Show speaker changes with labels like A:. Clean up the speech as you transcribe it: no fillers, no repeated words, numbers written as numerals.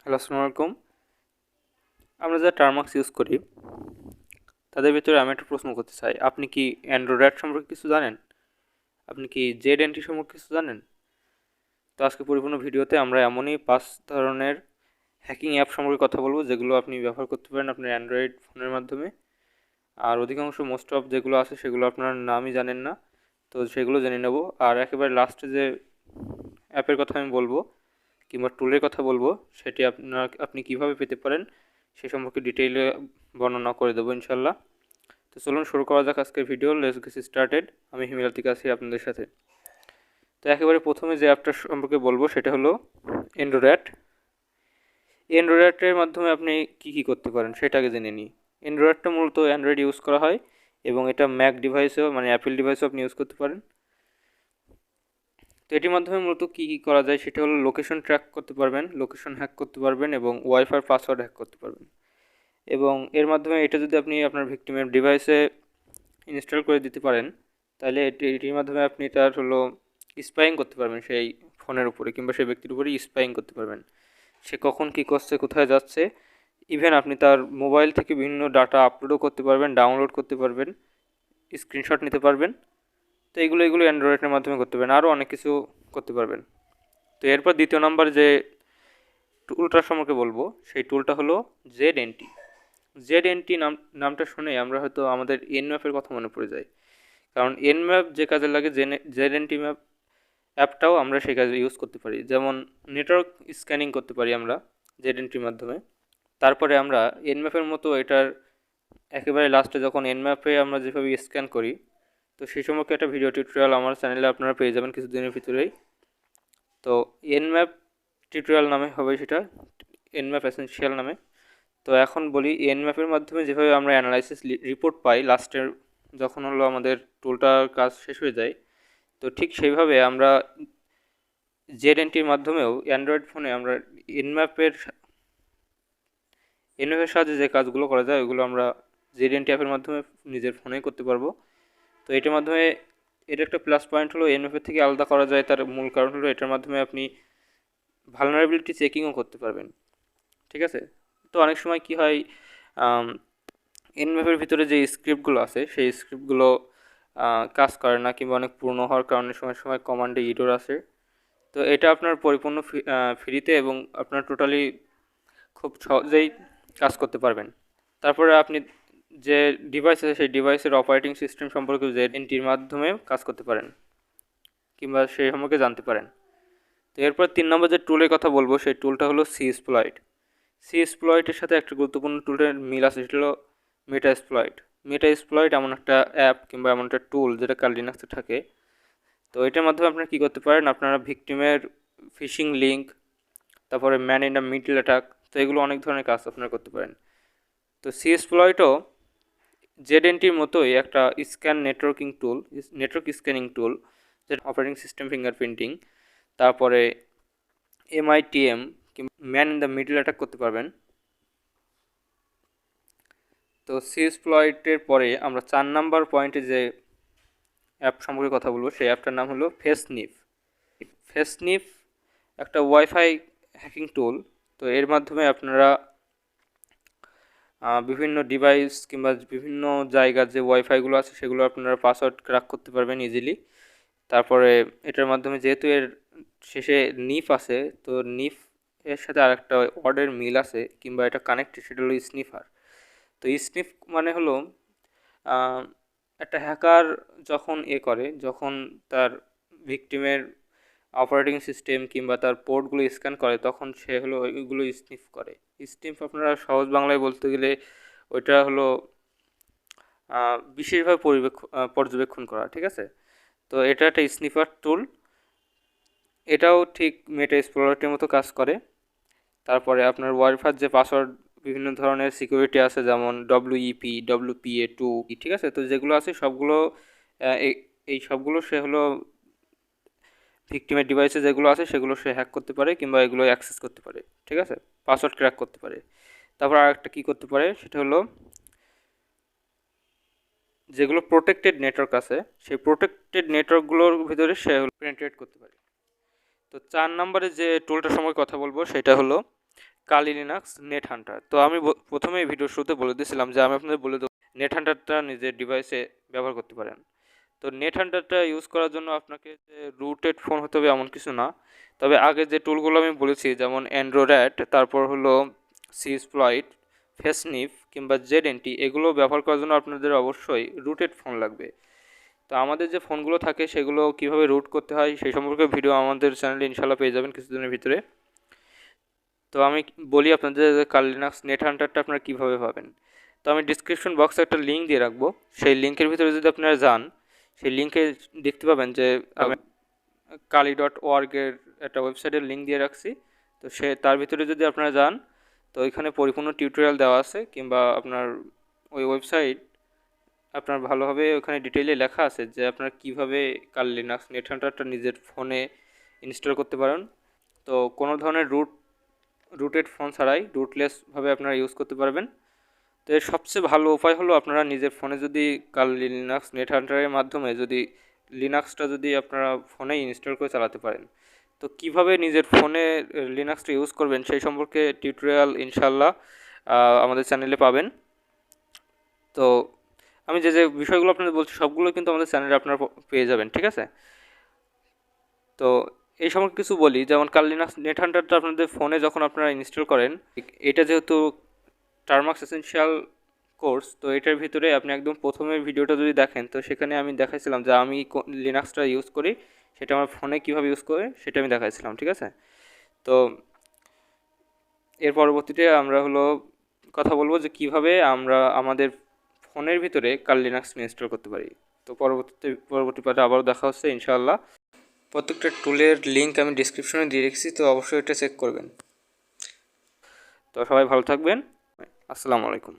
A: Hello, আসসালামু আলাইকুম। আমরা যারা টার্মাক্স ইউজ করি তাদের ভিতরে আমি একটা প্রশ্ন করতে চাই, আপনি কি অ্যান্ড্রয়েড সম্পর্কে কিছু জানেন? আপনি কি zANTI সম্পর্কে কিছু জানেন? তো আজকে পরিপূর্ণ ভিডিওতে আমরা এমনই 5 ধরনের হ্যাকিং অ্যাপ সম্পর্কে কথা বলবো যেগুলো আপনি ব্যবহার করতে পারেন আপনার অ্যান্ড্রয়েড ফোনের মাধ্যমে। আর অধিকাংশ মোস্ট অফ যেগুলো আছে সেগুলো আপনার নামই জানেন না, তো সেগুলো জেনে নেব। আর একেবারে লাস্টে যে অ্যাপের কথা আমি বলবো কিংবা টুলের কথা বলবো সেটি আপনি কিভাবে পেতে পারেন সে সম্পর্কে ডিটেইলে বর্ণনা করে দেবো ইনশাল্লাহ। তো চলুন শুরু করা যাক আজকের ভিডিও। Let's get started. আমি হিমেলাতিক আছি আপনাদের সাথে। তো একেবারে প্রথমে যে অ্যাপটা সম্পর্কে বলবো সেটা হলো AndroRat। AndroRat-এর মাধ্যমে আপনি কি করতে পারেন সেটা আগে জেনে নিই। AndroRat-টা মূলত অ্যান্ড্রয়েড ইউজ করা হয় এবং এটা ম্যাক ডিভাইসেও মানে অ্যাপেল ডিভাইসেও আপনি ইউজ করতে পারেন। তো এটির মাধ্যমে মূলত কী করা যায় সেটা হলো লোকেশন ট্র্যাক করতে পারবেন, লোকেশন হ্যাক করতে পারবেন এবং ওয়াইফাই পাসওয়ার্ড হ্যাক করতে পারবেন। এবং এর মাধ্যমে এটা যদি আপনি আপনার ভিক্টিমের ডিভাইসে ইনস্টল করে দিতে পারেন তাহলে এটির মাধ্যমে আপনি তার হলো স্পাইং করতে পারবেন সেই ফোনের উপরে কিংবা সেই ব্যক্তির উপরে স্পাইং করতে পারবেন, সে কখন কী করছে, কোথায় যাচ্ছে। ইভেন আপনি তার মোবাইল থেকে বিভিন্ন ডাটা আপলোডও করতে পারবেন, ডাউনলোড করতে পারবেন, স্ক্রিনশট নিতে পারবেন। তো এগুলো অ্যান্ড্রয়েডের মাধ্যমে করতে পারবেন, আরও অনেক কিছু করতে পারবেন। তো এরপর দ্বিতীয় নাম্বার যে টুলটার সম্পর্কে বলবো সেই টুলটা হলো zANTI। zANTI নামটা শুনে আমরা হয়তো আমাদের এনম্যাপের কথা মনে পড়ে যায়, কারণ এনম্যাপ যে কাজে লাগে zANTI ম্যাপ অ্যাপটাও আমরা সেই কাজে ইউজ করতে পারি। যেমন নেটওয়ার্ক স্ক্যানিং করতে পারি আমরা zANTIর মাধ্যমে। তারপরে আমরা এনম্যাপের মতো এটার একেবারে লাস্টে যখন এনম্যাপে আমরা যেভাবে স্ক্যান করি, তো সেই সম্পর্কে একটা ভিডিও টিউটোরিয়াল আমার চ্যানেলে আপনারা পেয়ে যাবেন কিছুদিনের ভিতরেই। তো এনম্যাপ টিউটোরিয়াল নামে হবে সেটা, এনম্যাপ এসেনশিয়াল নামে। তো এখন বলি এনম্যাপের মাধ্যমে যেভাবে আমরা অ্যানালাইসিস রিপোর্ট পাই লাস্টের যখন হলো আমাদের টুলটার কাজ শেষ হয়ে যায়, তো ঠিক সেইভাবে আমরা zANTIর মাধ্যমেও অ্যান্ড্রয়েড ফোনে আমরা এনম্যাপের এনম্যাপের সাহায্যে যে কাজগুলো করা যায় ওগুলো আমরা zANTI অ্যাপের মাধ্যমে নিজের ফোনেই করতে পারবো। তো এটার মাধ্যমে এটা একটা প্লাস পয়েন্ট হলো এনম্যাপের থেকে আলাদা করা যায়, তার মূল কারণ হলো এটার মাধ্যমে আপনি ভালনারেবিলিটি চেকিংও করতে পারবেন। ঠিক আছে। তো অনেক সময় কি হয়, এনম্যাপের ভিতরে যে স্ক্রিপ্টগুলো আছে সেই স্ক্রিপ্টগুলো কাজ করে না কিংবা অনেক পুরনো হওয়ার কারণে সময় সময় কমান্ডে ইরর আসে। তো এটা আপনার পরিপূর্ণ ফ্রিতে এবং আপনার টোটালি খুব সহজেই কাজ করতে পারবেন। তারপরে আপনি যে ডিভাইস আছে সেই ডিভাইসের অপারেটিং সিস্টেম সম্পর্কে zANTIর মাধ্যমে কাজ করতে পারেন কিংবা সেই সম্পর্কে জানতে পারেন। তো এরপর 3 নম্বর যে টুলের কথা বলবো সেই টুলটা হলো cSploit। cSploit-এর সাথে একটা গুরুত্বপূর্ণ টুলের মিল আছে সেটা হলো মেটাস্প্লয়েট। মেটাস্প্লয়েট এমন একটা অ্যাপ কিংবা এমন একটা টুল যেটা কালিনাক্সে থাকে। তো এটার মাধ্যমে আপনারা কী করতে পারেন, আপনারা ভিকটিমের ফিশিং লিঙ্ক, তারপরে man in the middle attack, তো এগুলো অনেক ধরনের কাজ আপনারা করতে পারেন। তো cSploit-ও zANTIর মতোই একটা স্ক্যান নেটওয়ার্কিং টুল, নেটওয়ার্ক স্ক্যানিং টুল, যেটা অপারেটিং সিস্টেম ফিঙ্গারপ্রিন্টিং, তারপরে MITM কিংবা man in the middle attack করতে পারবেন। তো cSploit-এর পরে আমরা 4 নাম্বার পয়েন্টে যে অ্যাপ সম্পর্কে কথা বলবো সেই অ্যাপটার নাম হলো faceNiff। faceNiff একটা ওয়াইফাই হ্যাকিং টুল। তো এর মাধ্যমে আপনারা বিভিন্ন ডিভাইস কিংবা বিভিন্ন জায়গার যে ওয়াইফাইগুলো আছে সেগুলো আপনারা পাসওয়ার্ড ক্র্যাক করতে পারবেন ইজিলি। তারপরে এটার মাধ্যমে যেহেতু এর শেষে নিফ আছে, তো নিফ এর সাথে আরেকটা ওয়ার্ডের মিল আছে কিংবা এটা কানেক্টেড, সেটা হলো স্নিফার। তো স্নিফ মানে হলো একটা হ্যাকার যখন যখন তার ভিকটিমের অপারেটিং সিস্টেম কিংবা তার পোর্টগুলো স্ক্যান করে তখন সে হলো ওইগুলো স্নিফ করে। স্নিফ আপনারা সহজ বাংলায় বলতে গেলে ওইটা হলো বিশেষভাবে পর্যবেক্ষণ করা। ঠিক আছে। তো এটা একটা স্নিফার টুল, এটাও ঠিক মেটাস্প্লয়েটের মতো কাজ করে। তারপরে আপনার ওয়াইফাই যে পাসওয়ার্ড বিভিন্ন ধরনের সিকিউরিটি আছে যেমন WEP, WPA2, ঠিক আছে। তো যেগুলো আছে সবগুলো এই সবগুলো সে হলো ভিকটিমের ডিভাইসে যেগুলো আছে সেগুলো সে হ্যাক করতে পারে কিংবা এগুলো অ্যাক্সেস করতে পারে। ঠিক আছে, পাসওয়ার্ড ক্র্যাক করতে পারে। তারপর আরেকটা কী করতে পারে সেটা হলো যেগুলো প্রোটেক্টেড নেটওয়ার্ক আছে সেই প্রোটেক্টেড নেটওয়ার্কগুলোর ভিতরে সে হলো পেনিট্রেট করতে পারে। তো 4 নম্বরে যে টুলটার সম্পর্কে কথা বলবো সেটা হলো কালি লিনাক্স নেট হান্টার। তো আমি প্রথমে ভিডিও শুরুতে বলে দিয়েছিলাম যে আমি আপনাদের বলে দেবো নেট হান্টারটা নিজের ডিভাইসে ব্যবহার করতে পারেন। তো নেট হান্টারটা ইউজ করার জন্য আপনাকে যে রুটেড ফোন হতে হবে এমন কিছু না, তবে আগে যে টুলগুলো আমি বলেছি যেমন AndroRat, তারপর হলো cSploit, faceNiff কিংবা zANTI, এগুলো ব্যবহার করার জন্য আপনাদের অবশ্যই রুটেড ফোন লাগবে। তো আমাদের যে ফোনগুলো থাকে সেগুলো কিভাবে রুট করতে হয় সেই সম্পর্কে ভিডিও আমাদের চ্যানেলে ইনশাল্লাহ পেয়ে যাবেন কিছুদিনের ভিতরে। তো আমি বলি আপনাদের যে কালি-লিনাক্স নেট হান্টারটা আপনারা কীভাবে পাবেন। তো আমি ডিসক্রিপশন বক্সে একটা লিঙ্ক দিয়ে রাখবো, সেই লিঙ্কের ভিতরে যদি আপনারা যান সেই লিঙ্কে দেখতে পাবেন যে আমি kali.org-এর একটা ওয়েবসাইটের লিঙ্ক দিয়ে রাখছি। তো তার ভিতরে যদি আপনারা যান তো ওইখানে পরিপূর্ণ টিউটোরিয়াল দেওয়া আছে, কিংবা আপনার ওই ওয়েবসাইট আপনার ভালোভাবে ওখানে ডিটেইলে লেখা আছে যে আপনারা কীভাবে কালি-লিনাক্স নেট হান্টারটা নিজের ফোনে ইনস্টল করতে পারেন। তো কোনো ধরনের রুটেড ফোন ছাড়াই রুটলেসভাবে আপনারা ইউজ করতে পারবেন। তো এর সবচেয়ে ভালো উপায় হলো আপনারা নিজের ফোনে যদি কালি-লিনাক্স নেট হান্টারের মাধ্যমে যদি লিনাক্সটা যদি আপনারা ফোনে ইনস্টল করে চালাতে পারেন। তো কিভাবে নিজের ফোনে লিনাক্সটা ইউজ করবেন সেই সম্পর্কে টিউটোরিয়াল ইনশাল্লাহ আমাদের চ্যানেলে পাবেন। তো আমি যে বিষয়গুলো আপনাদের বলছি সবগুলো কিন্তু আমাদের চ্যানেলে আপনারা পেয়ে যাবেন, ঠিক আছে। তো এই সম্পর্কে কিছু বলি, যেমন কালি-লিনাক্স নেট হান্টারটা আপনাদের ফোনে যখন আপনারা ইনস্টল করেন, এটা যেহেতু টার্মাক্স এসেনশিয়াল কোর্স, তো এটার ভিতরে আপনি একদম প্রথমের ভিডিওটা যদি দেখেন তো সেখানে আমি দেখাইছিলাম যে আমি লিনাক্সটা ইউজ করি, সেটা আমার ফোনে কীভাবে ইউজ করে সেটা আমি দেখাইছিলাম, ঠিক আছে। তো এর পরবর্তীতে আমরা হলো কথা বলবো যে কিভাবে আমরা আমাদের ফোনের ভিতরে কালি-লিনাক্স ইনস্টল করতে পারি। তো পরবর্তী পার্টে আবারও দেখা হচ্ছে ইনশাআল্লাহ। প্রত্যেকটা টুলের লিঙ্ক আমি ডিসক্রিপশনে দিয়ে রেখেছি, তো অবশ্যই এটা চেক করবেন। তো সবাই ভালো থাকবেন, আসসালামু আলাইকুম।